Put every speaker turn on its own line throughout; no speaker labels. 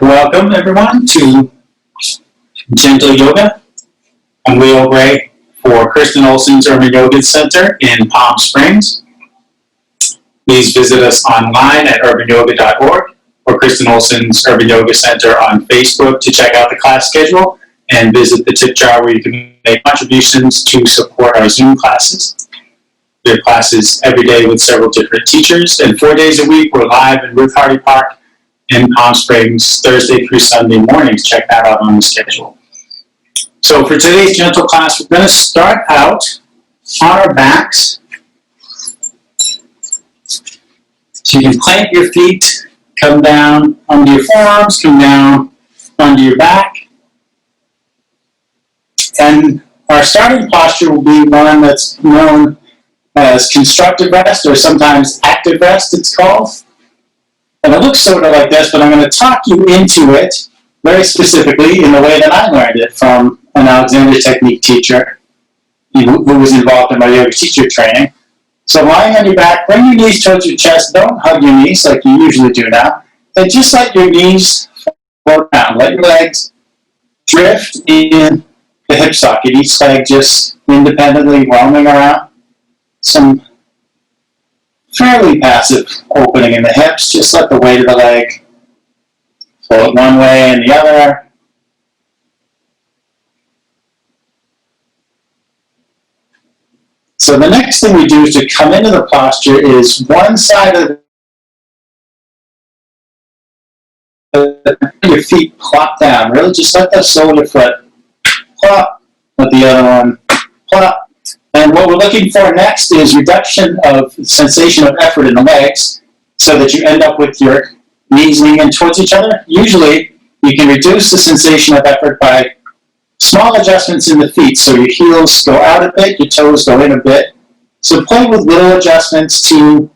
Welcome everyone to Gentle Yoga. I'm Leo Gray for Kristen Olson's Urban Yoga Center in Palm Springs. Please visit us online at urbanyoga.org or Kristen Olson's Urban Yoga Center on Facebook to check out the class schedule and visit the tip jar where you can make contributions to support our Zoom classes. We have classes every day with several different teachers, and 4 days a week we're live in Ruth Hardy Park in Palm Springs, Thursday through Sunday mornings. Check that out on the schedule. So for today's gentle class, we're going to start out on our backs. So you can plant your feet, come down under your forearms, come down under your back. And our starting posture will be one that's known as constructive rest, or sometimes active rest it's called. And it looks sort of like this, but I'm going to talk you into it very specifically in the way that I learned it from an Alexander Technique teacher who was involved in my yoga teacher training. So lying on your back, bring your knees towards your chest. Don't hug your knees like you usually do now. And just let your knees float down. Let your legs drift in the hip socket. Each leg just independently roaming around. Some fairly passive opening in the hips. Just let the weight of the leg float one way and the other. So the next thing we do to come into the posture is one side of your feet plop down. Really just let the sole of your foot plop. Let the other one plop. And what we're looking for next is reduction of sensation of effort in the legs so that you end up with your knees leaning towards each other. Usually, you can reduce the sensation of effort by small adjustments in the feet. So your heels go out a bit, your toes go in a bit. So play with little adjustments to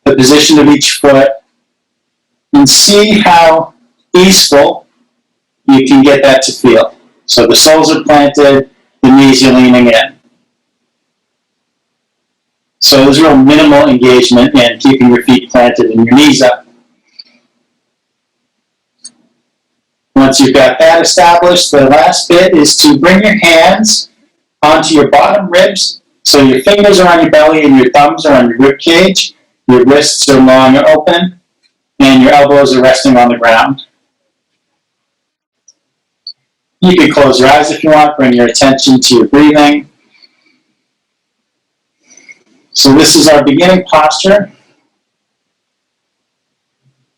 the position of each foot and see how easeful you can get that to feel. So the soles are planted, the knees are leaning in. So there's real minimal engagement in keeping your feet planted and your knees up. Once you've got that established, the last bit is to bring your hands onto your bottom ribs. So your fingers are on your belly and your thumbs are on your rib cage. Your wrists are long and open, and your elbows are resting on the ground. You can close your eyes if you want. Bring your attention to your breathing. So this is our beginning posture.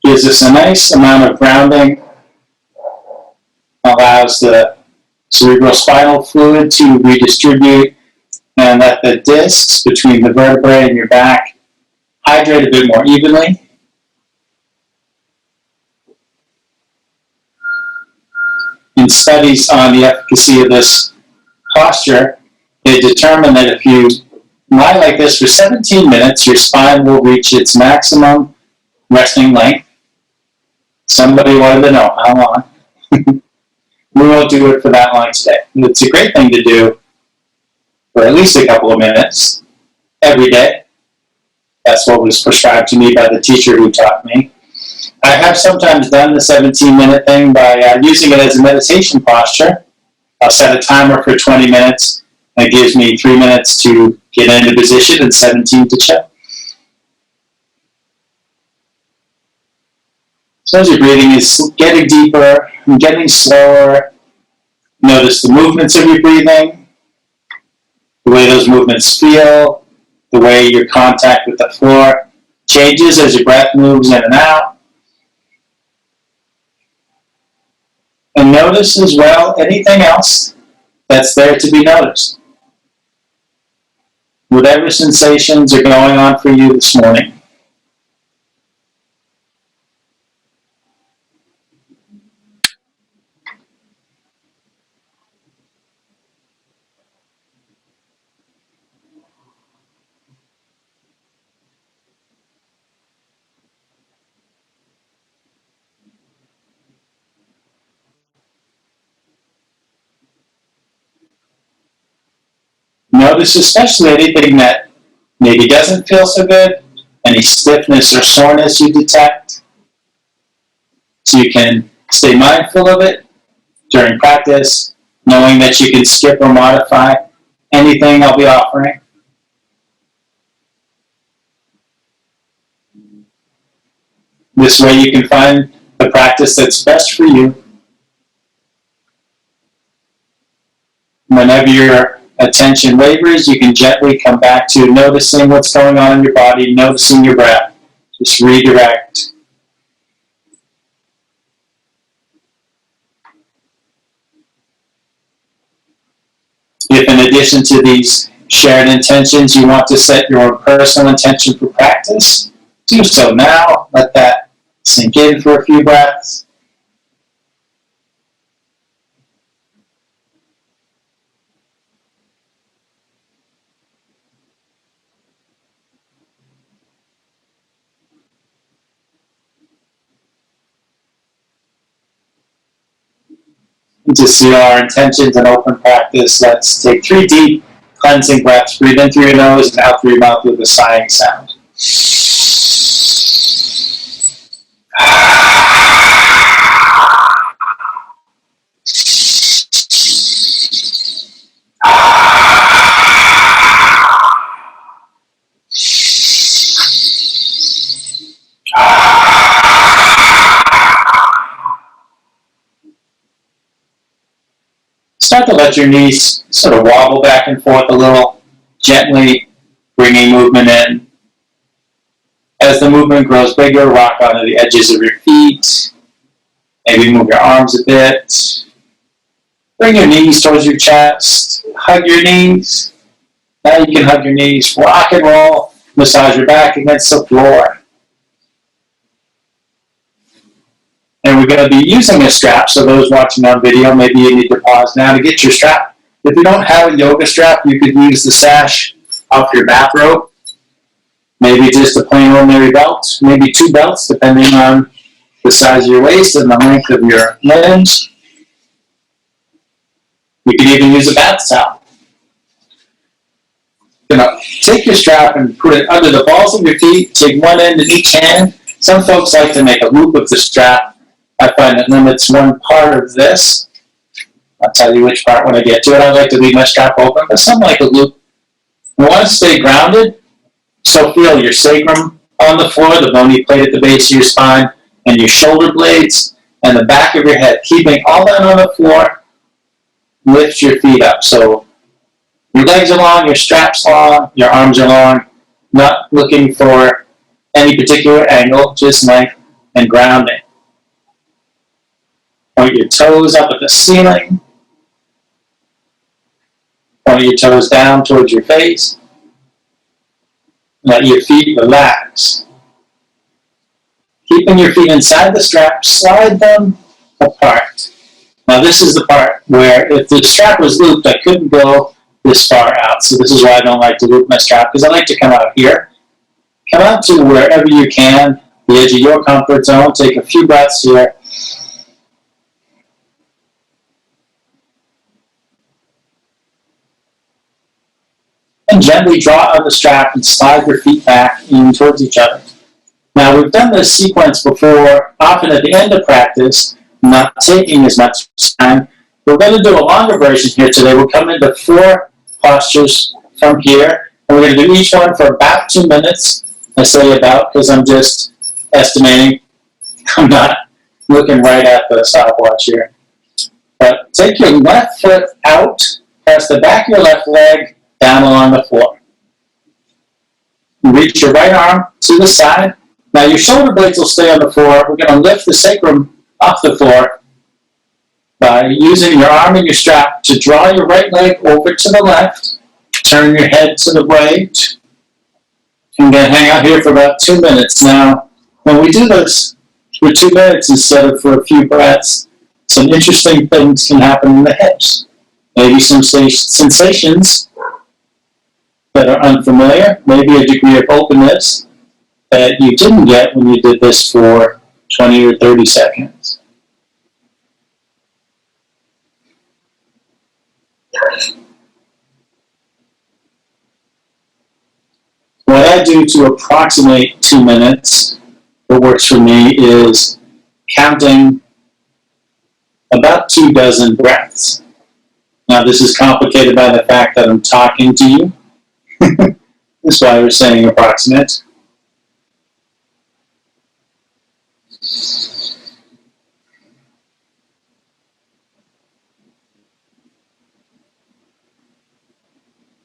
Gives us a nice amount of grounding. Allows the cerebrospinal fluid to redistribute and let the discs between the vertebrae and your back hydrate a bit more evenly. In studies on the efficacy of this posture, they determined that if you lie like this for 17 minutes, your spine will reach its maximum resting length. Somebody wanted to know how long. We won't do it for that long today. It's a great thing to do for at least a couple of minutes every day. That's what was prescribed to me by the teacher who taught me. I have sometimes done the 17-minute thing by using it as a meditation posture. I'll set a timer for 20 minutes. It gives me 3 minutes to get into position and 17 to chill. So as your breathing is getting deeper and getting slower, notice the movements of your breathing, the way those movements feel, the way your contact with the floor changes as your breath moves in and out. And notice as well anything else that's there to be noticed. Whatever sensations are going on for you this morning. Notice especially anything that maybe doesn't feel so good, any stiffness or soreness you detect. So you can stay mindful of it during practice, knowing that you can skip or modify anything I'll be offering. This way you can find the practice that's best for you. Whenever your attention wavers, you can gently come back to noticing what's going on in your body, noticing your breath. Just redirect. If in addition to these shared intentions, you want to set your own personal intention for practice, do so now. Let that sink in for a few breaths. And to seal our intentions and open practice, let's take 3 deep cleansing breaths. Breathe in through your nose and out through your mouth with a sighing sound. Start to let your knees sort of wobble back and forth a little, gently bringing movement in. As the movement grows bigger, rock onto the edges of your feet. Maybe move your arms a bit. Bring your knees towards your chest. Hug your knees. Now you can hug your knees. Rock and roll. Massage your back against the floor. And we're going to be using a strap, so those watching on video, maybe you need to pause now to get your strap. If you don't have a yoga strap, you could use the sash off your bathrobe. Maybe just a plain ordinary belt, maybe 2 belts, depending on the size of your waist and the length of your limbs. You could even use a bath towel. You're going to take your strap and put it under the balls of your feet, take one end in each hand. Some folks like to make a loop of the strap. I find it limits one part of this. I'll tell you which part when I get to it. I like to leave my strap open, but some like a loop. You want to stay grounded, so feel your sacrum on the floor, the bony plate at the base of your spine, and your shoulder blades, and the back of your head. Keeping all that on the floor, lift your feet up. So your legs are long, your strap's long, your arms are long, not looking for any particular angle, just length and grounding. Point your toes up at the ceiling. Point your toes down towards your face. Let your feet relax. Keeping your feet inside the strap, slide them apart. Now this is the part where if the strap was looped, I couldn't go this far out. So this is why I don't like to loop my strap, because I like to come out here. Come out to wherever you can, the edge of your comfort zone. Take a few breaths here. And gently draw on the strap and slide your feet back in towards each other. Now we've done this sequence before, often at the end of practice, not taking as much time. We're going to do a longer version here today. We'll come into 4 postures from here, and we're going to do each one for about 2 minutes. I say about because I'm just estimating. I'm not looking right at the stopwatch here. But take your left foot out, press the back of your left leg down along the floor. Reach your right arm to the side. Now your shoulder blades will stay on the floor. We're going to lift the sacrum off the floor by using your arm and your strap to draw your right leg over to the left. Turn your head to the right. I'm going to hang out here for about 2 minutes. Now, when we do this for 2 minutes instead of for a few breaths, some interesting things can happen in the hips. Maybe some sensations that are unfamiliar, maybe a degree of openness that you didn't get when you did this for 20 or 30 seconds. What I do to approximate 2 minutes, what works for me is counting about 24 breaths. Now, this is complicated by the fact that I'm talking to you. That's why we're saying approximate.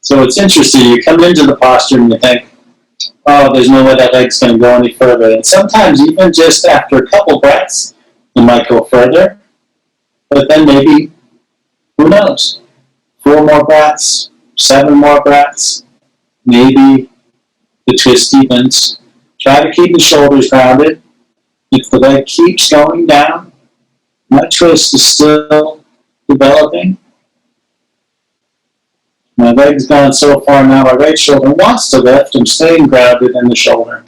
So it's interesting. You come into the posture and you think, oh, there's no way that leg's going to go any further. And sometimes even just after a couple breaths, you might go further. But then maybe, who knows, 4 more breaths, 7 more breaths, maybe the twist deepens. Try to keep the shoulders grounded. If the leg keeps going down, my twist is still developing. My leg's gone so far now, my right shoulder wants to lift. I'm staying grounded in the shoulder.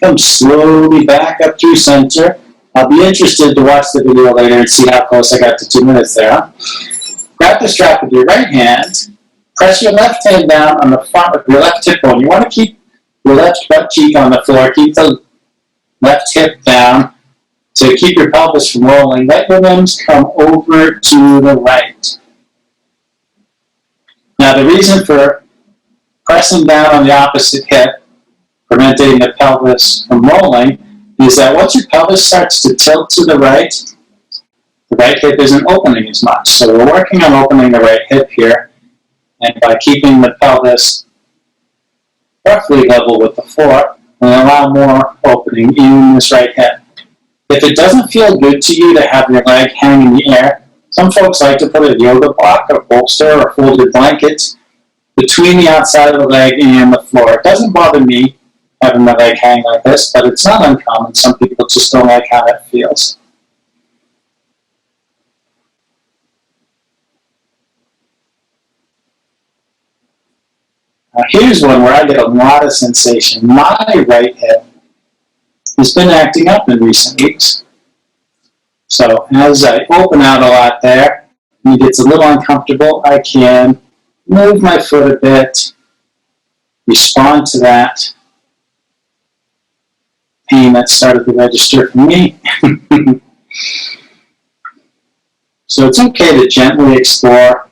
Come slowly back up through center. I'll be interested to watch the video later and see how close I got to 2 minutes there. Huh? Grab the strap with your right hand. Press your left hand down on the front of your left hip bone. You want to keep your left butt cheek on the floor. Keep the left hip down to keep your pelvis from rolling. Let your limbs come over to the right. Now, the reason for pressing down on the opposite hip, preventing the pelvis from rolling, is that once your pelvis starts to tilt to the right hip isn't opening as much. So we're working on opening the right hip here, and by keeping the pelvis roughly level with the floor, we'll allow more opening in this right hip. If it doesn't feel good to you to have your leg hang in the air, some folks like to put a yoga block, a bolster, or folded blanket between the outside of the leg and the floor. It doesn't bother me having my leg hang like this, but it's not uncommon. Some people just don't like how that feels. Now here's one where I get a lot of sensation. My right hip has been acting up in recent weeks. So as I open out a lot there, and it gets a little uncomfortable, I can move my foot a bit, respond to that pain that started to register for me. So it's okay to gently explore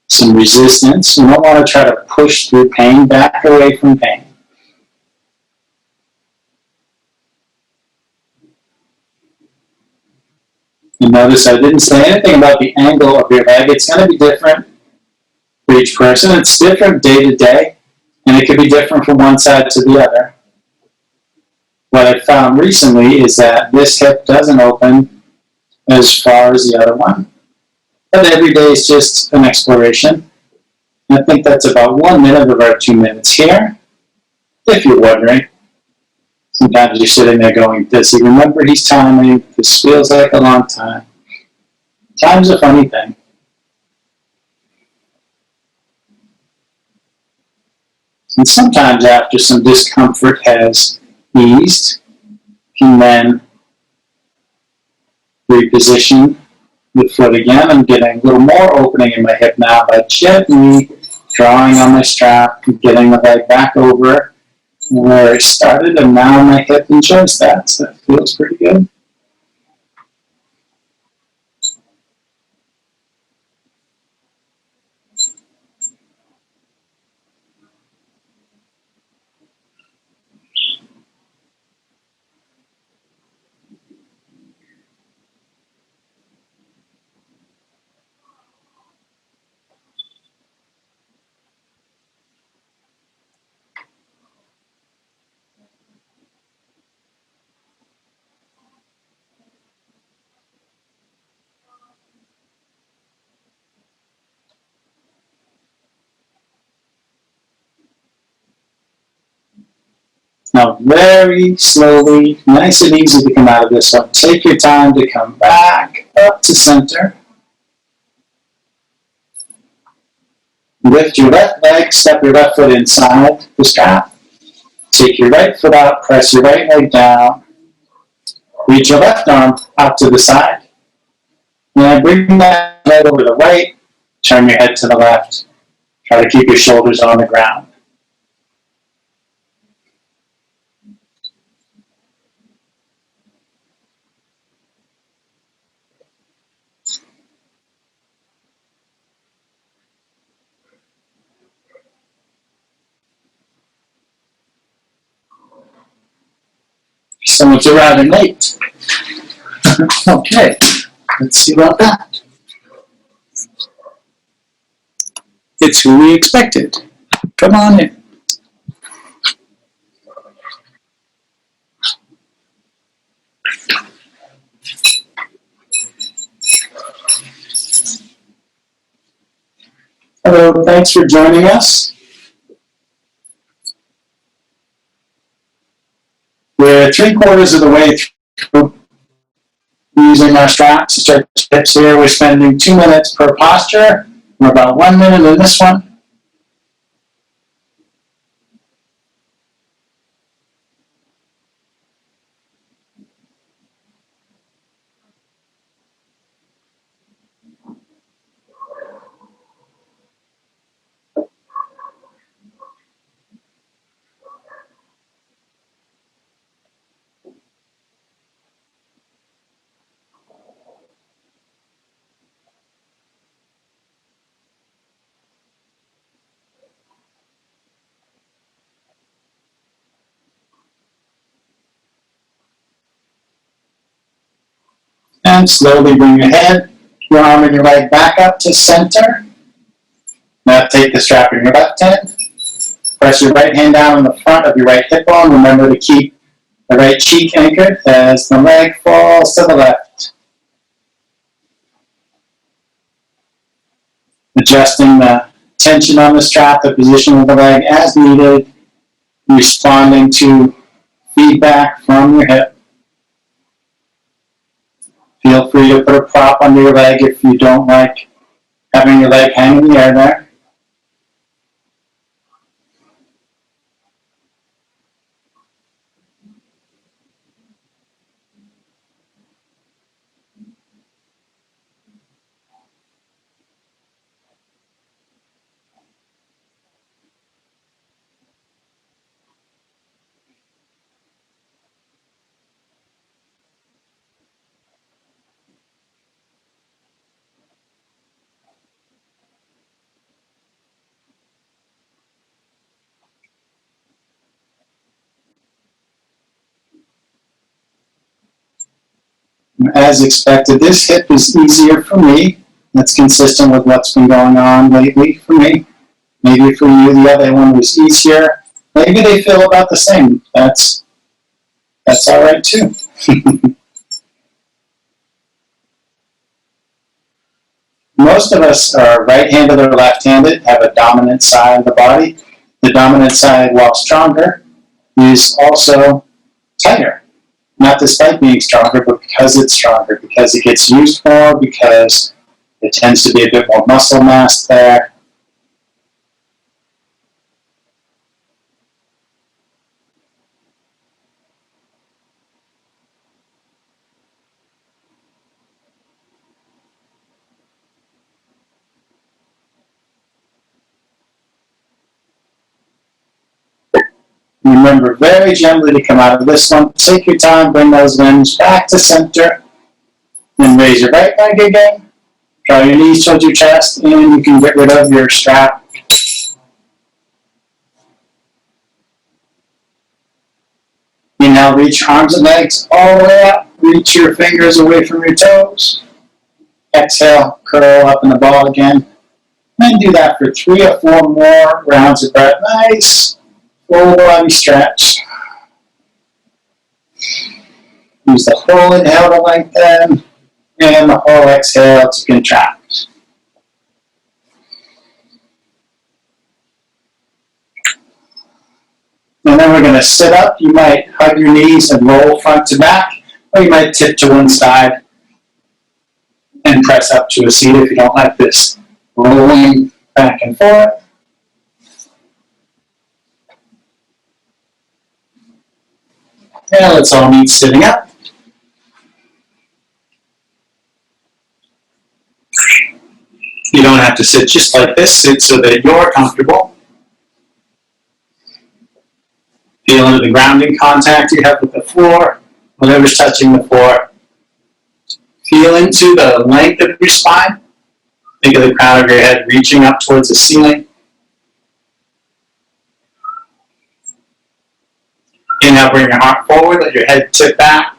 some resistance. You don't want to try to push through pain, back away from pain. And notice I didn't say anything about the angle of your leg. It's going to be different for each person. It's different day to day, and it could be different from one side to the other. What I found recently is that this hip doesn't open as far as the other one. But every day is just an exploration. I think that's about 1 minute of our 2 minutes here. If you're wondering, sometimes you're sitting there going, does he remember he's timing? This feels like a long time. Time's a funny thing. And sometimes after some discomfort has eased, you can then reposition the foot again. I'm getting a little more opening in my hip now by gently drawing on my strap and getting the leg back over where I started, and now my hip enjoys that, so it feels pretty good. Now very slowly, nice and easy to come out of this one. Take your time to come back up to center. Lift your left leg, step your left foot inside the strap. Take your right foot out, press your right leg down. Reach your left arm out to the side. Now bring that head over the right, turn your head to the left. Try to keep your shoulders on the ground. Someone's arriving late. Okay, let's see about that. It's who we expected. Come on in. Hello, thanks for joining us. We're 3/4 of the way through using our straps to stretch hips here. We're spending 2 minutes per posture. We're about 1 minute in this one. And slowly bring your head, your arm and your leg back up to center. Now take the strap in your left hand. Press your right hand down on the front of your right hip bone. Remember to keep the right cheek anchored as the leg falls to the left. Adjusting the tension on the strap, the position of the leg as needed, responding to feedback from your hip. Feel free to put a prop under your leg if you don't like having your leg hang in the air there. As expected, this hip is easier for me. That's consistent with what's been going on lately for me. Maybe for you, the other one was easier. Maybe they feel about the same. That's all right too. Most of us are right-handed or left-handed, have a dominant side of the body. The dominant side, while stronger, is also tighter. Not despite being stronger, but because it's stronger, because it gets used more, because it tends to be a bit more muscle mass there. Remember very gently to come out of this one. Take your time, bring those limbs back to center, and raise your right leg again. Draw your knees towards your chest, and you can get rid of your strap. Inhale, reach arms and legs all the way up. Reach your fingers away from your toes. Exhale, curl up in the ball again. And do that for 3 or 4 more rounds of breath. Nice full body stretch. Use the whole inhale to lengthen, and the whole exhale to contract. And And then we're going to sit up. You might hug your knees and roll front to back, or you might tip to one side and press up to a seat if you don't like this rolling back and forth. And let's all meet sitting up. You don't have to sit just like this. Sit so that you're comfortable. Feel into the grounding contact you have with the floor, whatever's touching the floor. Feel into the length of your spine. Think of the crown of your head reaching up towards the ceiling. Inhale, bring your heart forward, let your head tip back.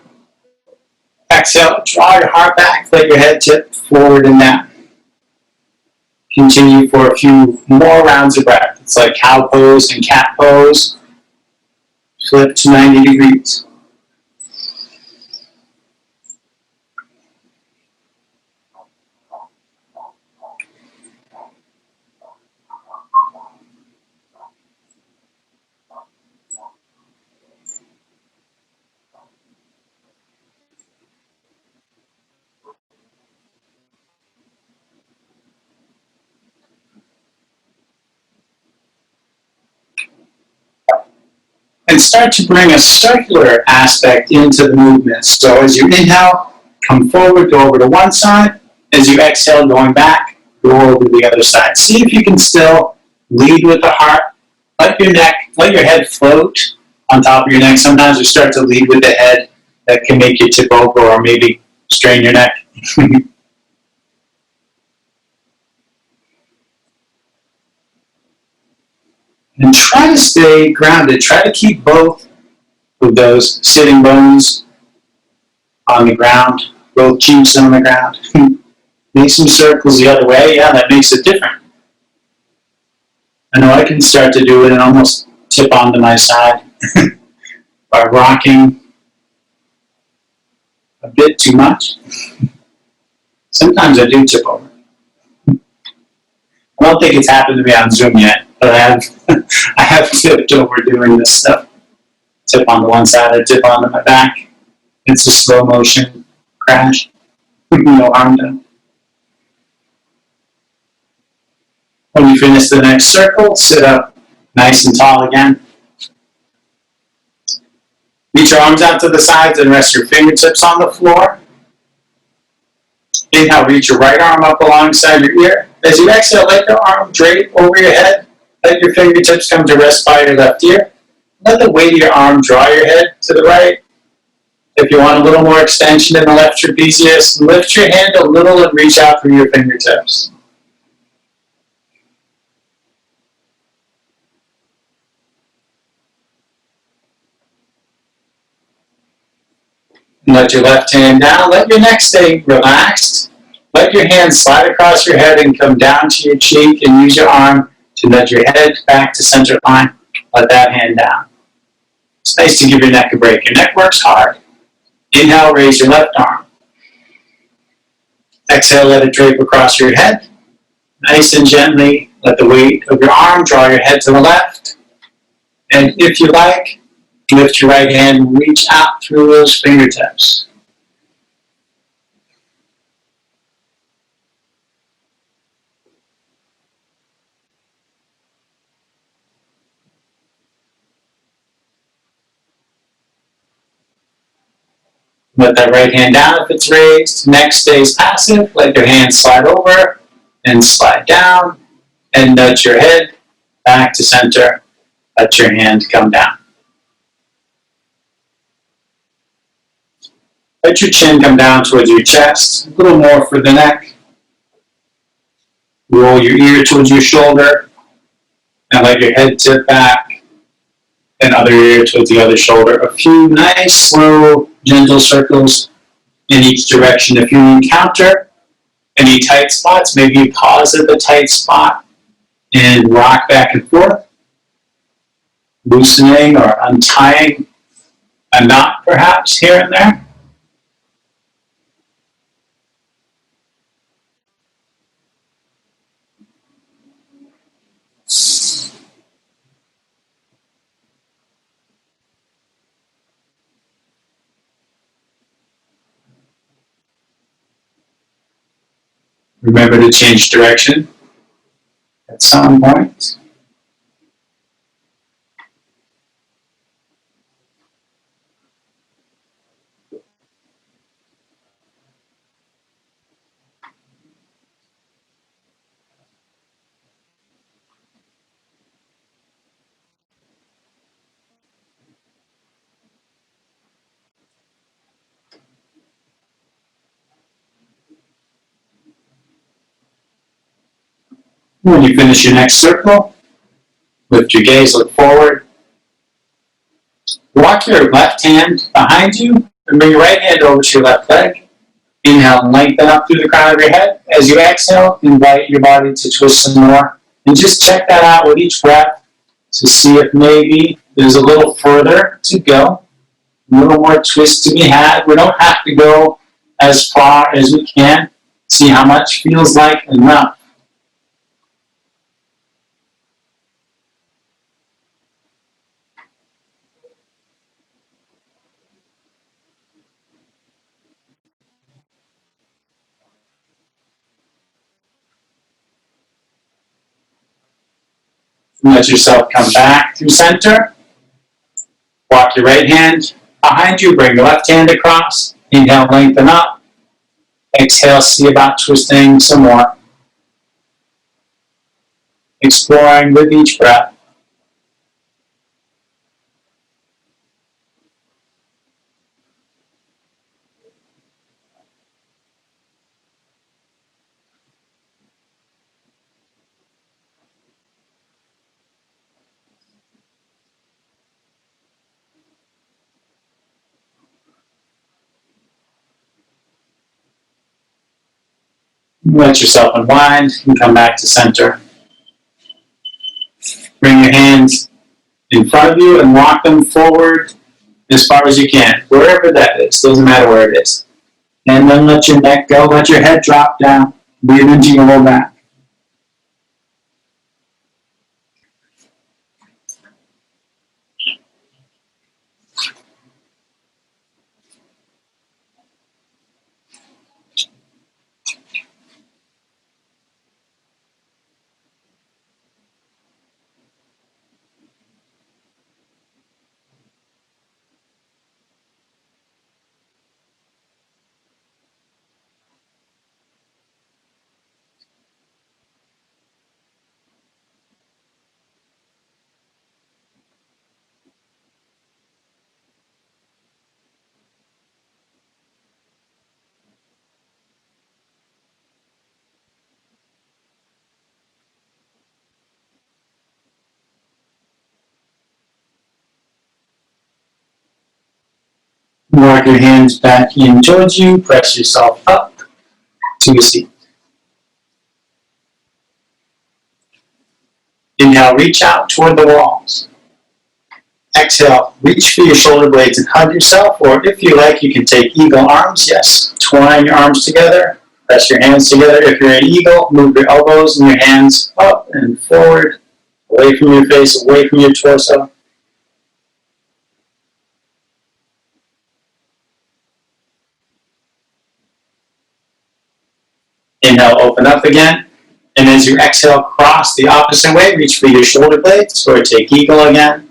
Exhale, draw your heart back, let your head tip forward and down. Continue for a few more rounds of breath. It's like cow pose and cat pose. Flip to 90 degrees. And start to bring a circular aspect into the movement. So as you inhale, come forward, go over to one side. As you exhale, going back, go over to the other side. See if you can still lead with the heart. Let your head float on top of your neck. Sometimes we start to lead with the head. That can make you tip over or maybe strain your neck. And try to stay grounded. Try to keep both of those sitting bones on the ground, both cheeks on the ground. Make some circles the other way. Yeah, that makes it different. I know I can start to do it and almost tip onto my side by rocking a bit too much. Sometimes I do tip over. I don't think it's happened to me on Zoom yet, but I have tipped over doing this stuff. Tip onto one side, I tip onto my back. It's a slow motion crash. No harm done. When you finish the next circle, sit up nice and tall again. Reach your arms out to the sides and rest your fingertips on the floor. Inhale, reach your right arm up alongside your ear. As you exhale, let your arm drape over your head. Let your fingertips come to rest by your left ear. Let the weight of your arm draw your head to the right. If you want a little more extension in the left trapezius, lift your hand a little and reach out through your fingertips. And let your left hand down. Let your neck stay relaxed. Let your hand slide across your head and come down to your cheek, and use your arm to nudge your head back to center line. Let that hand down. It's nice to give your neck a break. Your neck works hard. Inhale, raise your left arm. Exhale, let it drape across your head. Nice and gently, let the weight of your arm draw your head to the left. And if you like, lift your right hand and reach out through those fingertips. Let that right hand down if it's raised. Neck stays passive. Let your hand slide over and slide down. And nudge your head back to center. Let your hand come down. Let your chin come down towards your chest. A little more for the neck. Roll your ear towards your shoulder. And let your head tip back. And other ear towards the other shoulder. A few nice, slow, gentle circles in each direction. If you encounter any tight spots, maybe you pause at the tight spot and rock back and forth, loosening or untying a knot perhaps here and there. Remember to change direction at some point. When you finish your next circle, lift your gaze, look forward. Walk your left hand behind you and bring your right hand over to your left leg. Inhale and lengthen up through the crown of your head. As you exhale, invite your body to twist some more. And just check that out with each breath to see if maybe there's a little further to go. A little more twist to be had. We don't have to go as far as we can. See how much feels like enough. Let yourself come back through center. Walk your right hand behind you. Bring your left hand across. Inhale, lengthen up. Exhale, see about twisting some more. Exploring with each breath. Let yourself unwind and come back to center. Bring your hands in front of you and walk them forward as far as you can, wherever that is. Doesn't matter where it is. And then let your neck go, let your head drop down. Breathe into your low back. Walk your hands back in towards you. Press yourself up to your seat. Inhale, reach out toward the walls. Exhale, reach for your shoulder blades and hug yourself, or if you like, you can take eagle arms. Yes, twine your arms together, press your hands together. If you're an eagle, move your elbows and your hands up and forward, away from your face, away from your torso. Inhale, open up again. And as you exhale, cross the opposite way, reach for your shoulder blades, or take eagle again.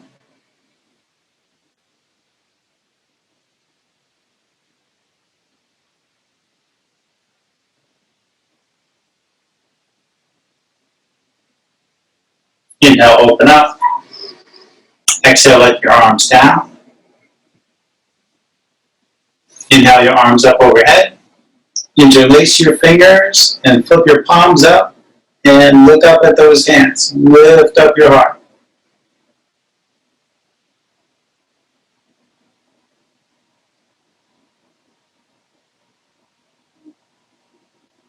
Inhale, open up. Exhale, let your arms down. Inhale, your arms up overhead. Interlace your fingers and flip your palms up and look up at those hands. Lift up your heart.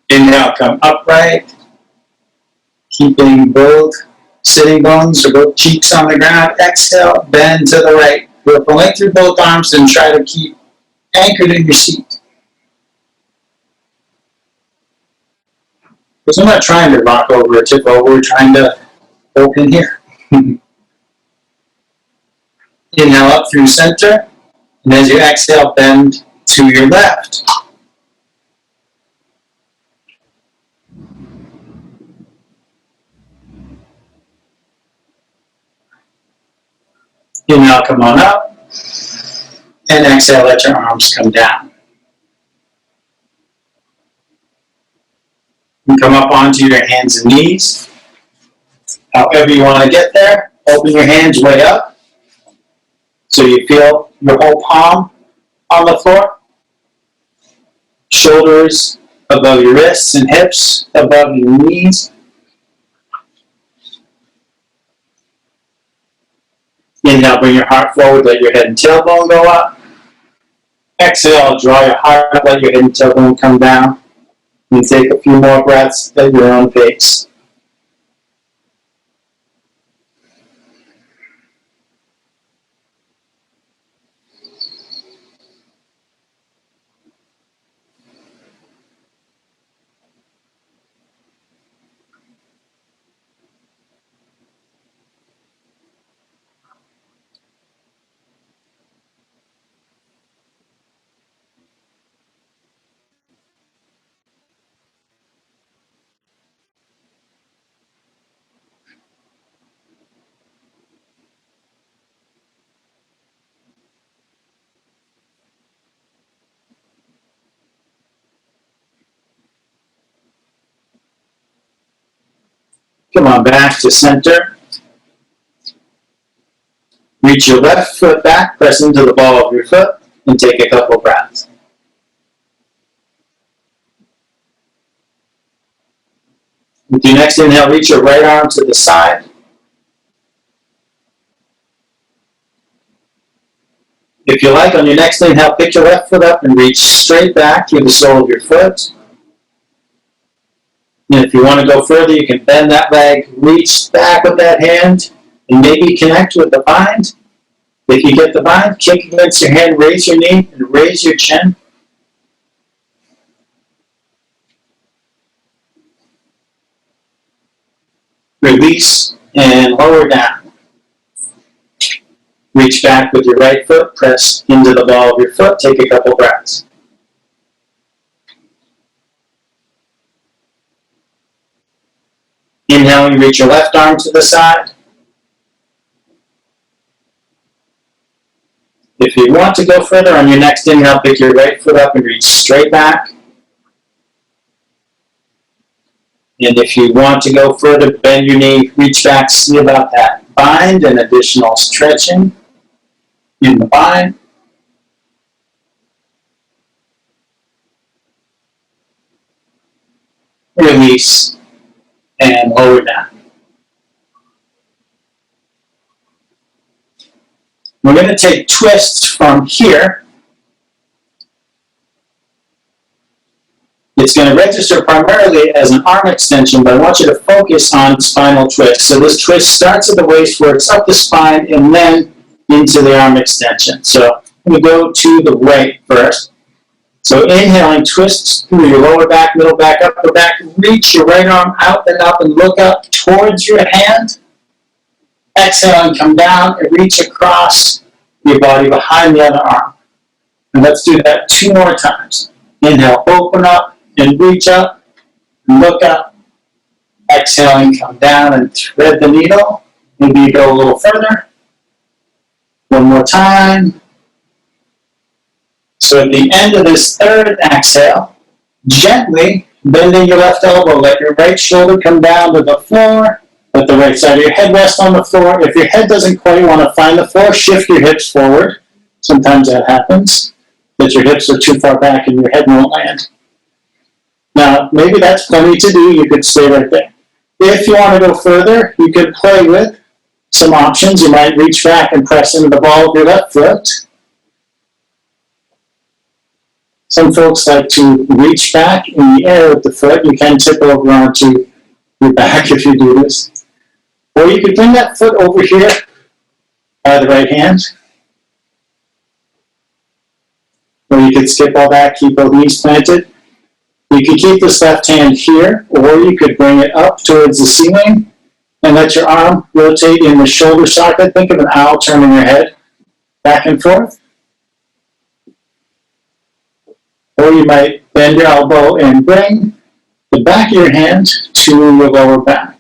Inhale, come upright, keeping both sitting bones or both cheeks on the ground. Exhale, bend to the right. Feel the length through both arms and try to keep anchored in your seat. Because I'm not trying to rock over or tip over, we're trying to open here. Inhale up through center, and as you exhale, bend to your left. Inhale, come on up. And exhale, let your arms come down. And come up onto your hands and knees. However you want to get there, open your hands way up so you feel your whole palm on the floor. Shoulders above your wrists and hips above your knees. Inhale, bring your heart forward, let your head and tailbone go up. Exhale, draw your heart up, let your head and tailbone come down. And take a few more breaths at your own pace. Come on back to center. Reach your left foot back, press into the ball of your foot, and take a couple breaths. With your next inhale, reach your right arm to the side. If you like, on your next inhale, pick your left foot up and reach straight back through the sole of your foot. And if you want to go further, you can bend that leg, reach back with that hand, and maybe connect with the bind. If you get the bind, kick against your hand, raise your knee, and raise your chin. Release and lower down. Reach back with your right foot, press into the ball of your foot, take a couple breaths. Inhaling, reach your left arm to the side. If you want to go further, on your next inhale, pick your right foot up and reach straight back. And if you want to go further, bend your knee, reach back, see about that bind and additional stretching in the bind. Release and lower down. We're going to take twists from here. It's going to register primarily as an arm extension, but I want you to focus on spinal twist. So this twist starts at the waist, works up the spine, and then into the arm extension. So I'm going to go to the right first. So inhaling, twist through your lower back, middle back, upper back. Reach your right arm out and up and look up towards your hand. Exhale and come down and reach across your body behind the other arm. And let's do that 2 more times. Inhale, open up and reach up, look up. Exhale and come down and thread the needle. Maybe you go a little further. 1 more time. So at the end of this third exhale, gently bending your left elbow, let your right shoulder come down to the floor. Let the right side of your head rest on the floor. If your head doesn't quite want to find the floor, shift your hips forward. Sometimes that happens, that your hips are too far back and your head won't land. Now, maybe that's plenty to do. You could stay right there. If you want to go further, you could play with some options. You might reach back and press into the ball of your left foot. Some folks like to reach back in the air with the foot. You can tip over onto your back if you do this. Or you could bring that foot over here by the right hand. Or you could skip all that, keep both knees planted. You could keep this left hand here, or you could bring it up towards the ceiling and let your arm rotate in the shoulder socket. Think of an owl turning your head back and forth. Or you might bend your elbow and bring the back of your hand to your lower back.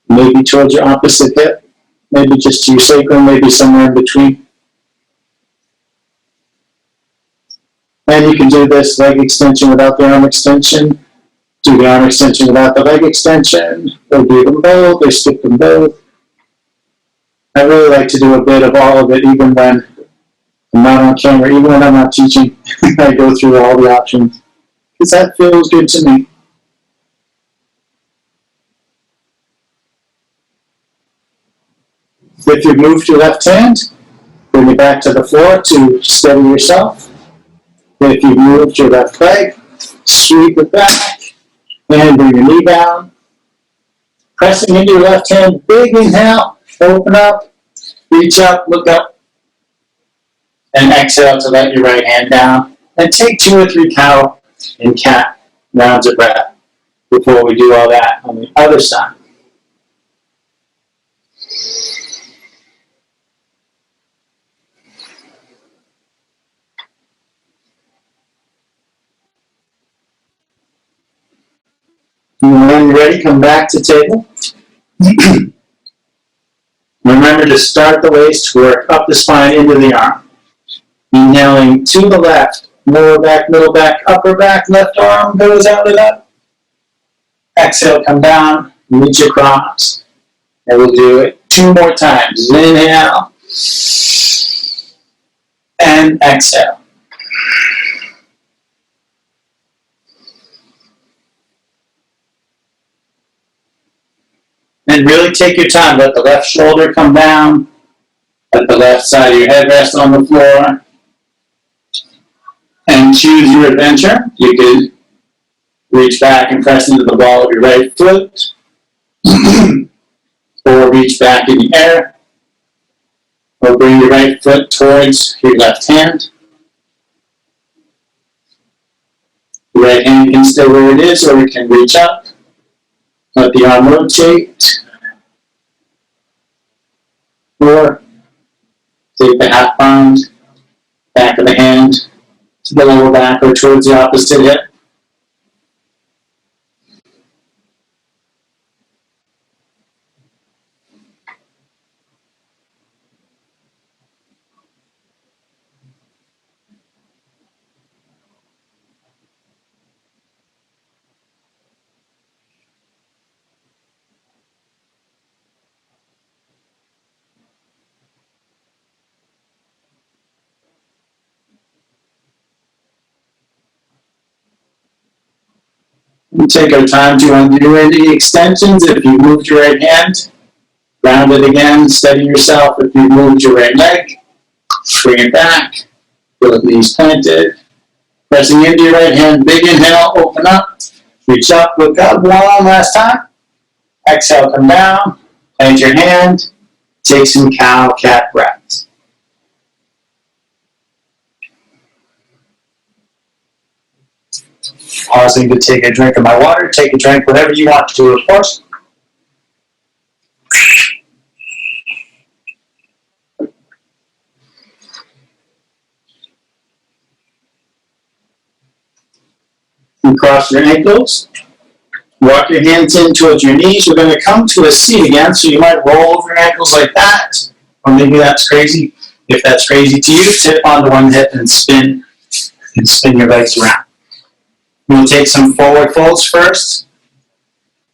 Maybe towards your opposite hip. maybe just to your sacrum, maybe somewhere in between. And you can do this leg extension without the arm extension, do the arm extension without the leg extension, or do them both, or skip them both. I really like to do a bit of all of it, even when I'm not on camera, even when I'm not teaching. I go through all the options, because that feels good to me. If you've moved your left hand, bring it back to the floor to steady yourself. If you've moved your left leg, sweep it back, and bring your knee down. Pressing into your left hand, big inhale, open up, reach up, look up, and exhale to let your right hand down. And take 2 or 3 cow and cat rounds of breath before we do all that on the other side. And when you're ready, come back to table. Remember to start the waist, work up the spine into the arm. Inhaling to the left, lower back, middle back, upper back, left arm goes out and up. Exhale, come down, reach across. And we'll do it 2 more times. Inhale. And exhale. And really take your time. Let the left shoulder come down. Let the left side of your head rest on the floor. And choose your adventure. You can reach back and press into the ball of your right foot. Or reach back in the air. Or bring your right foot towards your left hand. The right hand can stay where it is, or it can reach up. Let the arm rotate. Or take the half pound, back of the hand to the lower back or towards the opposite hip. We take our time to undo any extensions. If you moved your right hand, ground it again, steady yourself. If you moved your right leg, bring it back, both knees planted. Pressing into your right hand, big inhale, open up, reach up, look up, one last time. Exhale, come down, plant your hand, take some cow cat breaths. Pausing to take a drink of my water, take a drink, whatever you want to, of course. And cross your ankles. Walk your hands in towards your knees. We're going to come to a seat again, so you might roll over your ankles like that. Or maybe that's crazy. If that's crazy to you, tip onto one hip and spin your legs around. We'll take some forward folds first.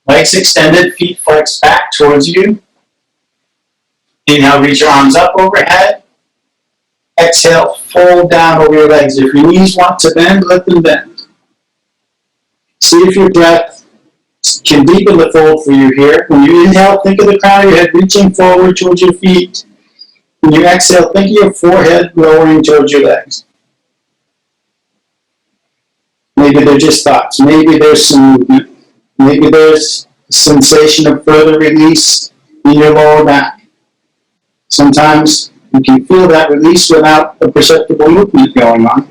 Legs extended, feet flexed back towards you. Inhale, reach your arms up overhead. Exhale, fold down over your legs. If your knees want to bend, let them bend. See if your breath can deepen the fold for you here. When you inhale, think of the crown of your head reaching forward towards your feet. When you exhale, think of your forehead lowering towards your legs. Maybe they're just thoughts. Maybe there's some movement. Maybe there's a sensation of further release in your lower back. Sometimes you can feel that release without a perceptible movement going on.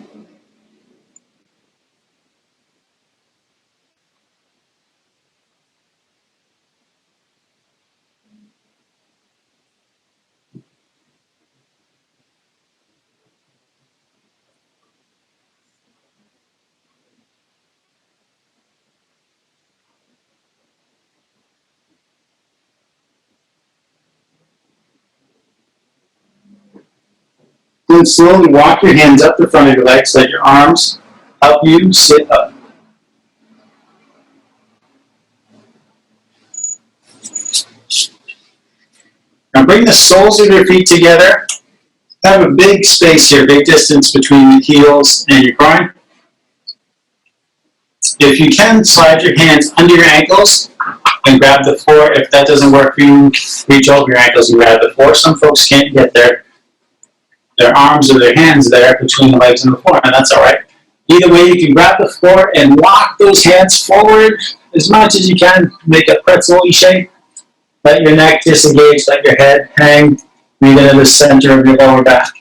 Then slowly walk your hands up the front of your legs, let your arms help you sit up. Now bring the soles of your feet together. Have a big space here, big distance between the heels and your groin. If you can, slide your hands under your ankles and grab the floor. If that doesn't work for you, reach over your ankles and grab the floor. Some folks can't get their arms or their hands there between the legs and the floor, and that's all right. Either way, you can grab the floor and walk those hands forward as much as you can. Make a pretzel-y shape. Let your neck disengage, let your head hang. Breathe into the center of your lower back.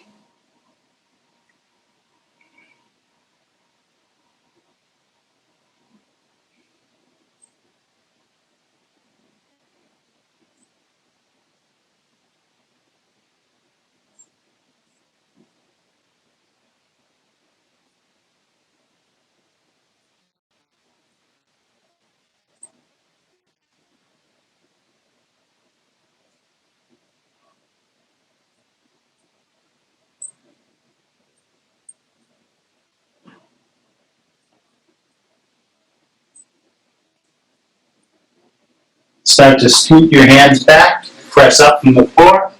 Start to scoop your hands back, press up from the floor,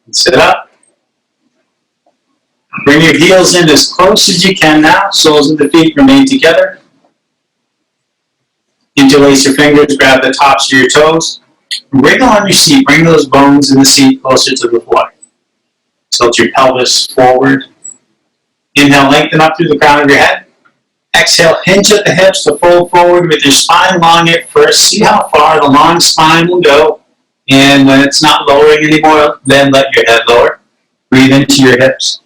and sit up. Bring your heels in as close as you can now. Soles of the feet remain together. Interlace your fingers, grab the tops of your toes. Wriggle on your seat, bring those bones in the seat closer to the floor. Tilt your pelvis forward. Inhale, lengthen up through the crown of your head. Exhale, hinge at the hips to fold forward with your spine long at first. See how far the long spine will go. And when it's not lowering anymore, then let your head lower. Breathe into your hips.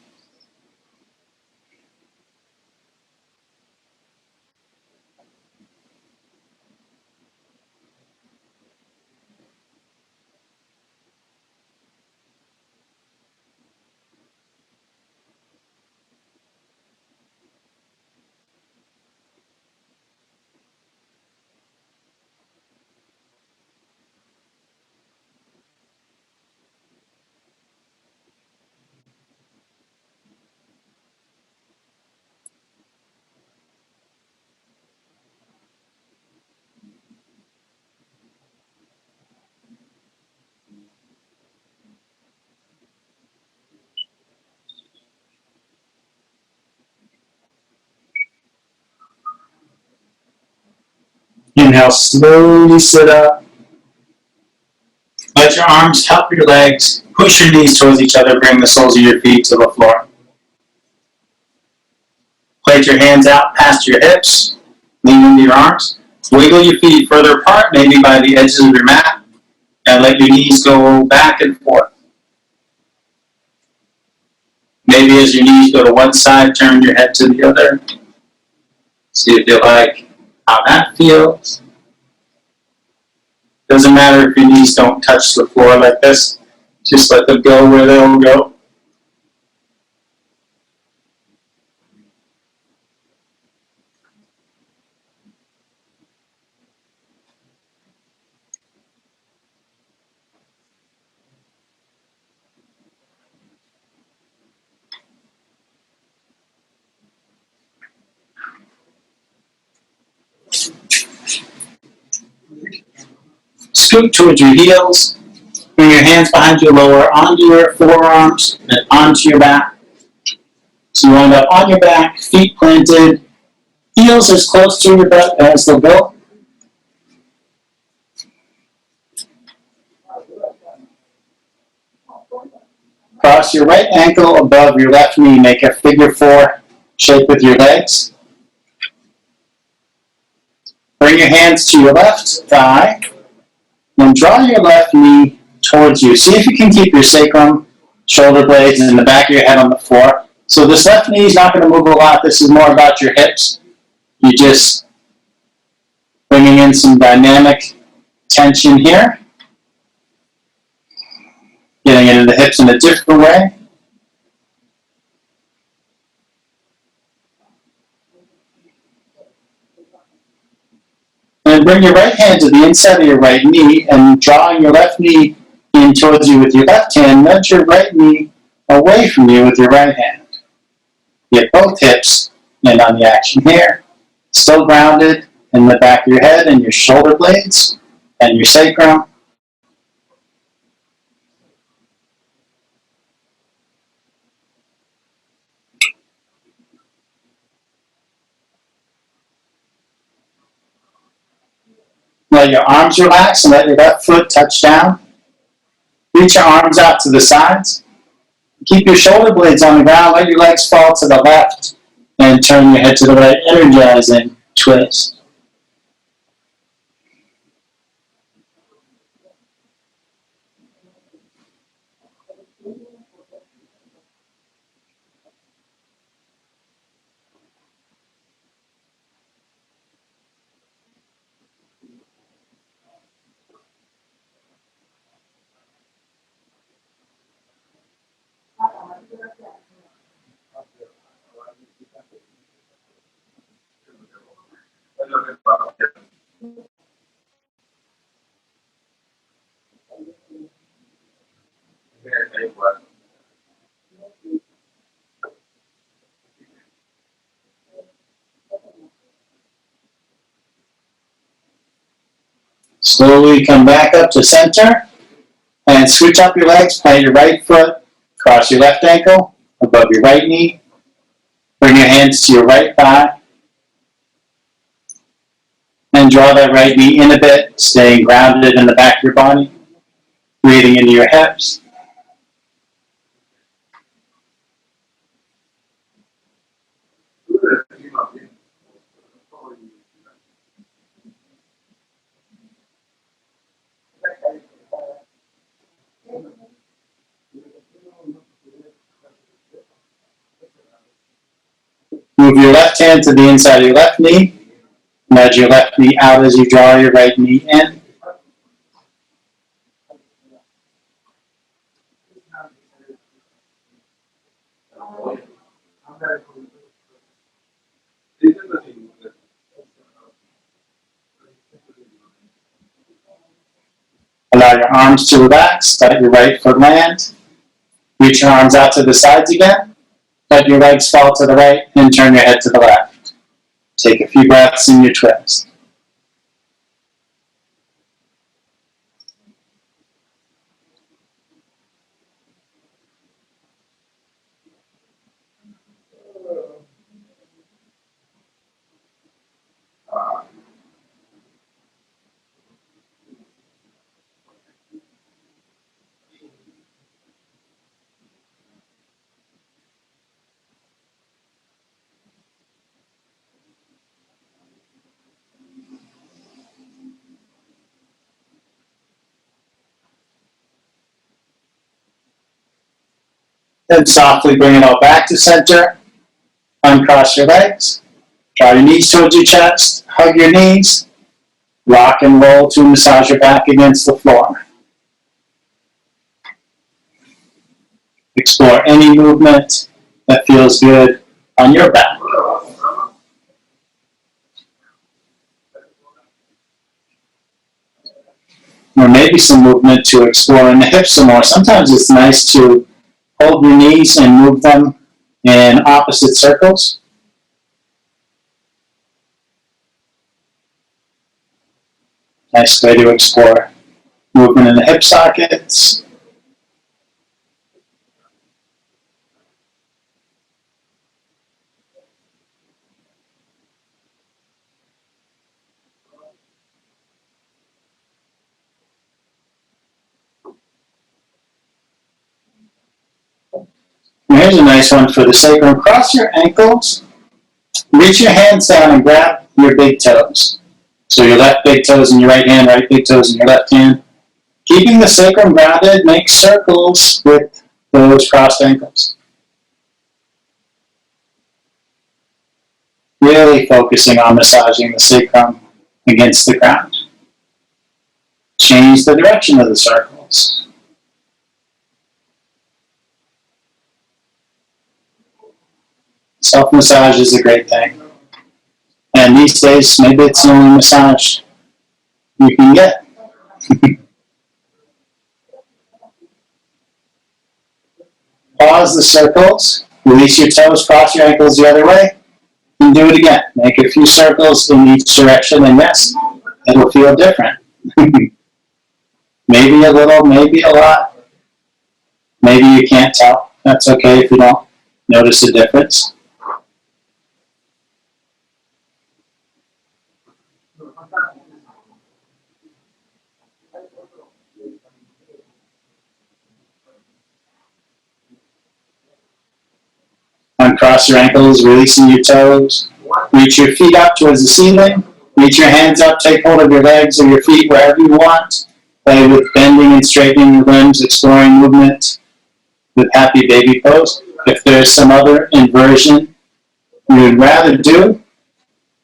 Inhale, slowly sit up. Let your arms help your legs. Push your knees towards each other. Bring the soles of your feet to the floor. Place your hands out past your hips. Lean into your arms. Wiggle your feet further apart, maybe by the edges of your mat. And let your knees go back and forth. Maybe as your knees go to one side, turn your head to the other. See if you like how that feels. Doesn't matter if your knees don't touch the floor like this. Just let them go where they'll go. Scoot towards your heels. Bring your hands behind your lower, onto your forearms, and onto your back. So you wind up on your back, feet planted, heels as close to your butt as they'll go. Cross your right ankle above your left knee. Make a figure 4 shape with your legs. Bring your hands to your left thigh. Then draw your left knee towards you. See if you can keep your sacrum, shoulder blades, and the back of your head on the floor. So this left knee is not going to move a lot. This is more about your hips. You just bringing in some dynamic tension here. Getting into the hips in a different way. And bring your right hand to the inside of your right knee and drawing your left knee in towards you with your left hand. Nudge your right knee away from you with your right hand. Get both hips in on the action here. Still grounded in the back of your head and your shoulder blades and your sacrum. Let your arms relax and let your left foot touch down. Reach your arms out to the sides. Keep your shoulder blades on the ground. Let your legs fall to the left and turn your head to the right. Energizing twist. Slowly come back up to center and switch up your legs. Plant your right foot, cross your left ankle above your right knee. Bring your hands to your right thigh and draw that right knee in a bit, staying grounded in the back of your body. Breathing into your hips. Move your left hand to the inside of your left knee. Nudge your left knee out as you draw your right knee in. Allow your arms to relax. Let your right foot land. Reach your arms out to the sides again. Let your legs fall to the right and turn your head to the left. Take a few breaths in your twist. Then softly bring it all back to center. Uncross your legs. Draw your knees towards your chest. Hug your knees. Rock and roll to massage your back against the floor. Explore any movement that feels good on your back. Or maybe some movement to explore in the hips some more. Sometimes it's nice to hold your knees and move them in opposite circles. Nice way to explore movement in the hip sockets. And here's a nice one for the sacrum. Cross your ankles. Reach your hands down and grab your big toes. So your left big toes in your right hand, right big toes in your left hand. Keeping the sacrum grounded, make circles with those crossed ankles. Really focusing on massaging the sacrum against the ground. Change the direction of the circles. Self-massage is a great thing. And these days, maybe it's the only massage you can get. Pause the circles, release your toes, cross your ankles the other way, and do it again. Make a few circles in each direction, and yes, it'll feel different. Maybe a little, maybe a lot. Maybe you can't tell. That's okay if you don't notice a difference. Uncross your ankles, releasing your toes. Reach your feet up towards the ceiling. Reach your hands up, take hold of your legs or your feet wherever you want. Play with bending and straightening your limbs, exploring movement with happy baby pose. If there's some other inversion you would rather do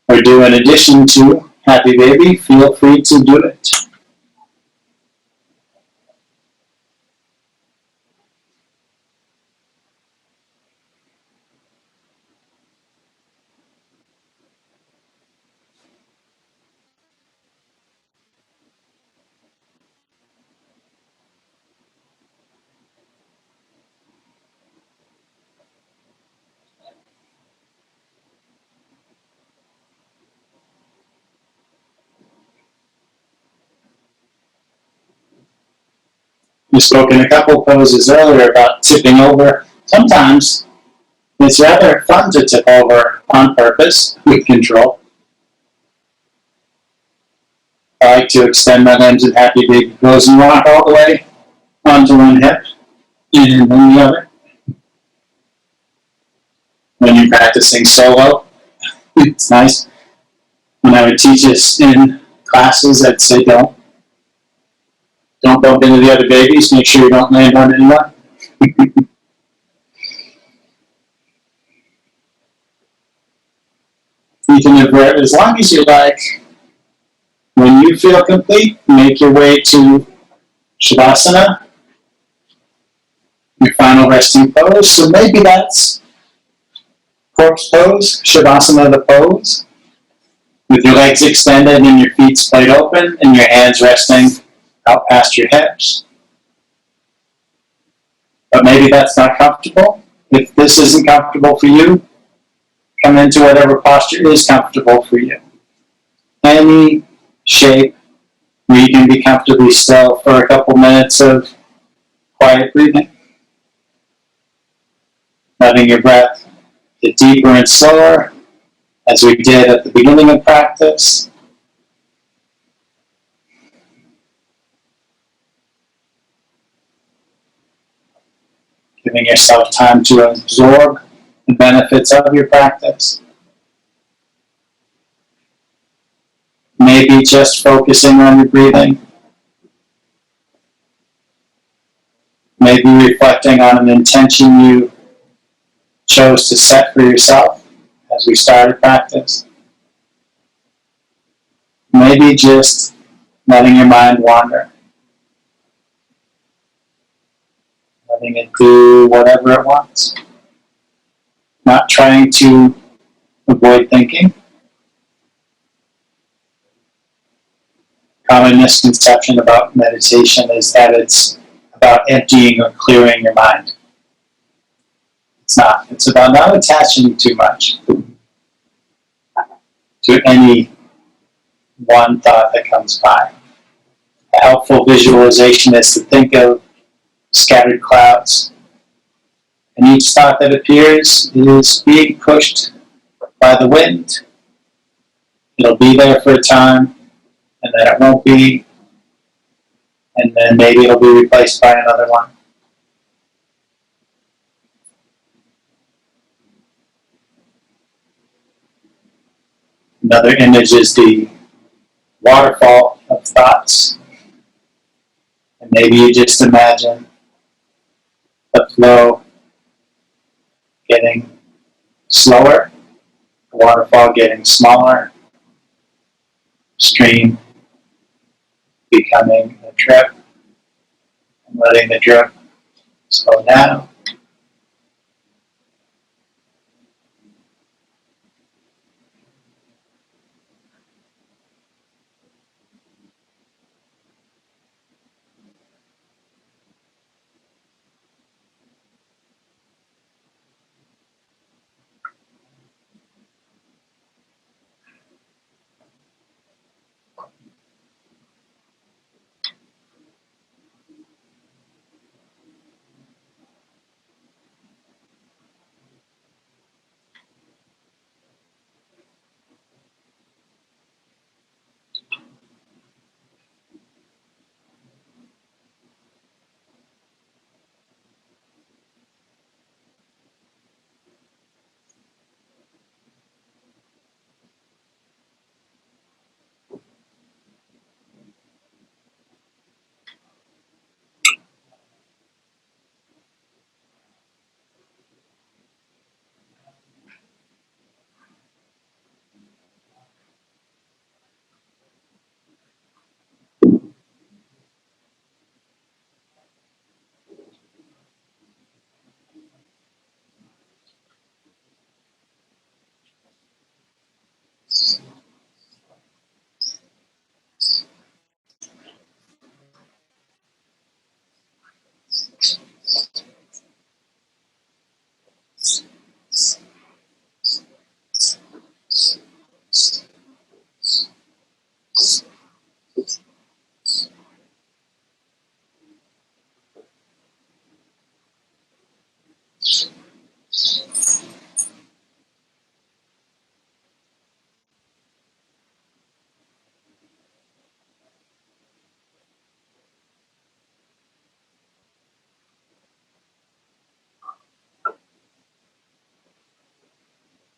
or do in addition to happy baby, feel free to do it. We spoke in a couple poses earlier about tipping over. Sometimes it's rather fun to tip over on purpose with control. I like to extend my limbs in happy baby pose and rock all the way onto one hip and then the other. When you're practicing solo, it's nice. When I would teach this in classes, I'd say don't bump into the other babies. Make sure you don't land on anyone. You can invert as long as you like. When you feel complete, make your way to Shavasana, your final resting pose. So maybe that's corpse pose, Shavasana the pose, with your legs extended and your feet splayed open and your hands resting out past your hips. But maybe that's not comfortable. If this isn't comfortable for you, come into whatever posture is comfortable for you. Any shape where you can be comfortably still for a couple minutes of quiet breathing. Letting your breath get deeper and slower, as we did at the beginning of practice. Giving yourself time to absorb the benefits of your practice. Maybe just focusing on your breathing. Maybe reflecting on an intention you chose to set for yourself as we started practice. Maybe just letting your mind wander. Letting it do whatever it wants. Not trying to avoid thinking. Common misconception about meditation is that it's about emptying or clearing your mind. It's not. It's about not attaching too much to any one thought that comes by. A helpful visualization is to think of scattered clouds. And each thought that appears is being pushed by the wind. It'll be there for a time, and then it won't be, and then maybe it'll be replaced by another one. Another image is the waterfall of thoughts. And maybe you just imagine the flow getting slower, the waterfall getting smaller, stream becoming a drip, and letting the drip slow down.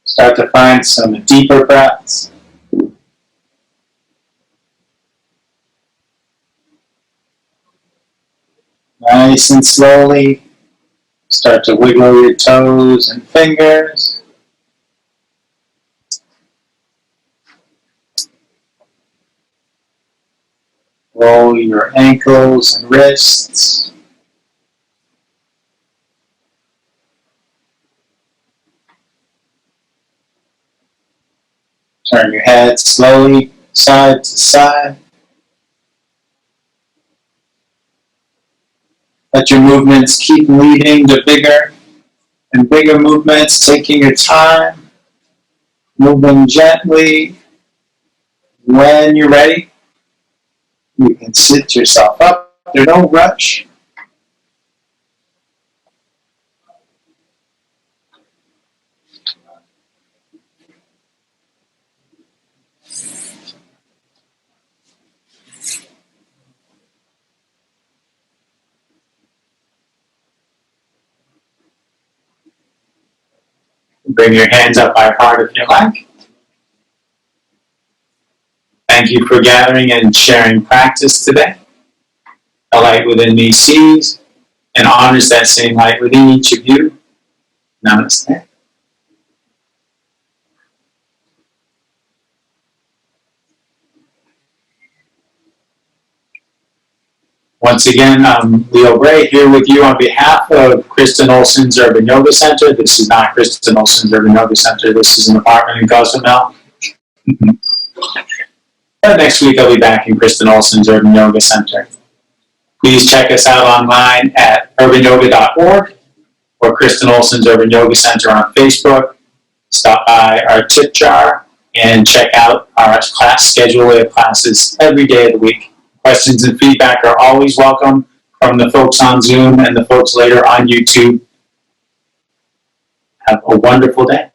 Start to find some deeper breaths. Nice and slowly, start to wiggle your toes and fingers. Roll your ankles and wrists. Turn your head slowly side to side. Let your movements keep leading to bigger and bigger movements, taking your time, moving gently. When you're ready, you can sit yourself up. There's no rush. Bring your hands up by heart if you like. Thank you for gathering and sharing practice today. The light within me sees and honors that same light within each of you. Namaste. Once again, I'm Leo Bray here with you on behalf of Kristen Olson's Urban Yoga Center. This is not Kristen Olson's Urban Yoga Center. This is an apartment in Cozumel. Next week, I'll be back in Kristen Olson's Urban Yoga Center. Please check us out online at urbanyoga.org or Kristen Olson's Urban Yoga Center on Facebook. Stop by our tip jar and check out our class schedule. We have classes every day of the week. Questions and feedback are always welcome from the folks on Zoom and the folks later on YouTube. Have a wonderful day.